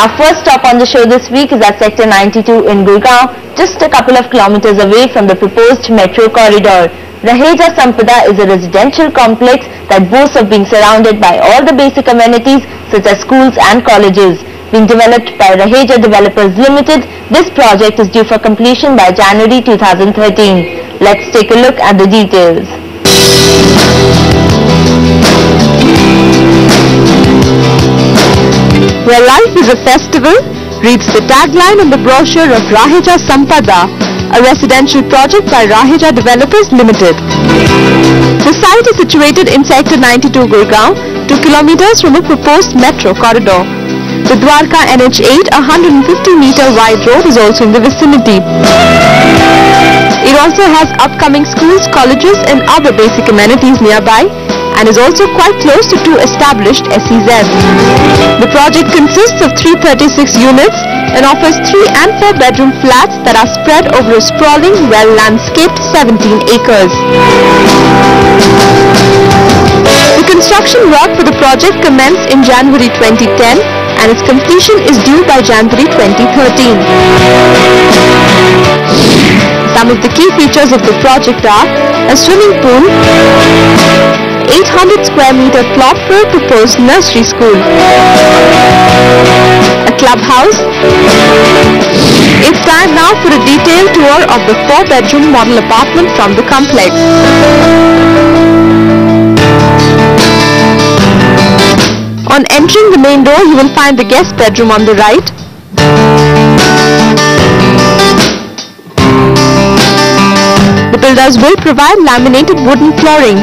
Our first stop on the show this week is at Sector 92 in Gurgaon, just a couple of kilometers away from the proposed metro corridor. Raheja Sampada is a residential complex that boasts of being surrounded by all the basic amenities such as schools and colleges. Being developed by Raheja Developers Limited, this project is due for completion by January 2013. Let's take a look at the details. Where life is a festival, reads the tagline on the brochure of Raheja Sampada, a residential project by Raheja Developers Limited. The site is situated in Sector 92 Gurgaon, 2 kilometers from a proposed metro corridor. The Dwarka NH8, a 150-meter wide road, is also in the vicinity. It also has upcoming schools, colleges and other basic amenities nearby, and is also quite close to two established SEZs. The project consists of 336 units and offers 3 and 4 bedroom flats that are spread over a sprawling, well-landscaped 17 acres. The construction work for the project commenced in January 2010 and its completion is due by January 2013. Some of the key features of the project are a swimming pool, 800 square meter plot for a proposed nursery school, a clubhouse. It's time now for a detailed tour of the 4-bedroom model apartment from the complex. On entering the main door, you will find the guest bedroom on the right. The builders will provide laminated wooden flooring.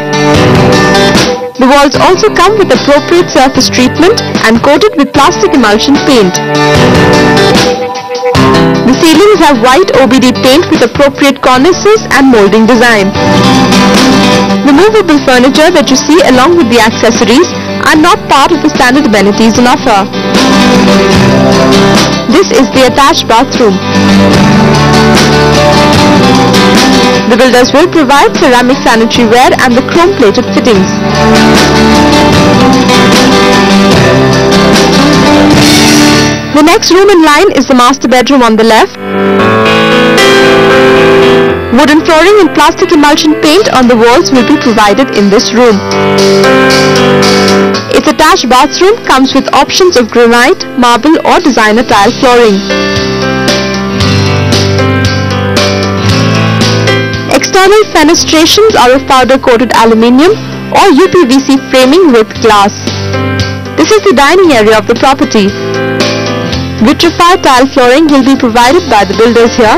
The walls also come with appropriate surface treatment and coated with plastic emulsion paint. The ceilings have white OBD paint with appropriate cornices and molding design. The movable furniture that you see along with the accessories are not part of the standard amenities on offer. This is the attached bathroom. The builders will provide ceramic sanitary ware and the chrome-plated fittings. The next room in line is the master bedroom on the left. Wooden flooring and plastic emulsion paint on the walls will be provided in this room. Its attached bathroom comes with options of granite, marble or designer tile flooring. External fenestrations are of powder-coated aluminium or UPVC framing with glass. This is the dining area of the property. Vitrified tile flooring will be provided by the builders here.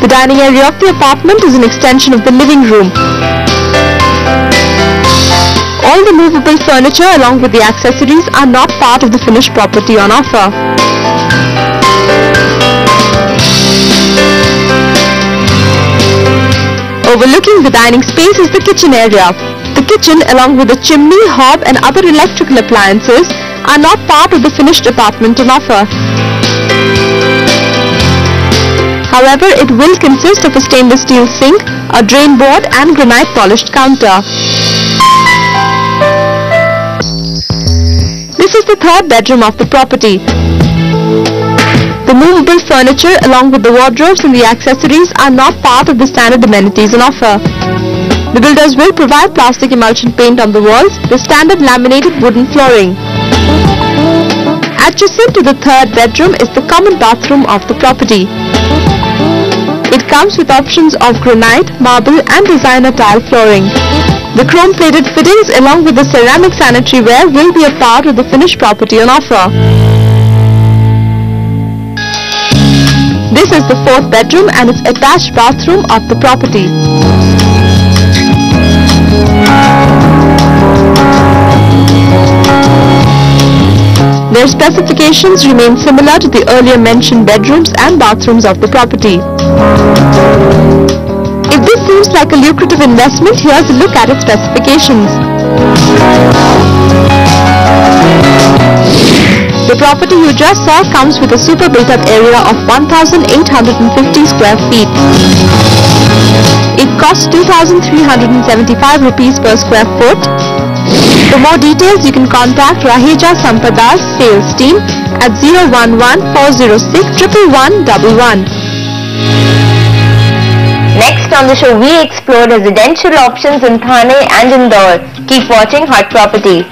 The dining area of the apartment is an extension of the living room. All the movable furniture along with the accessories are not part of the finished property on offer. Overlooking the dining space is the kitchen area. The kitchen, along with the chimney, hob and other electrical appliances, are not part of the finished apartment on offer. However, it will consist of a stainless steel sink, a drain board and granite polished counter. This is the 3rd bedroom of the property. The movable furniture along with the wardrobes and the accessories are not part of the standard amenities on offer. The builders will provide plastic emulsion paint on the walls, the standard laminated wooden flooring. Adjacent to the 3rd bedroom is the common bathroom of the property. It comes with options of granite, marble and designer tile flooring. The chrome-plated fittings along with the ceramic sanitary ware will be a part of the finished property on offer. This is the 4th bedroom and its attached bathroom of the property. Their specifications remain similar to the earlier mentioned bedrooms and bathrooms of the property. If this seems like a lucrative investment, here's a look at its specifications. The property you just saw comes with a super built-up area of 1,850 square feet. It costs 2,375 rupees per square foot. For more details, you can contact Raheja Sampada's sales team at 011-406-11111. Next on the show, we explore residential options in Thane and Indore. Keep watching Hot Property.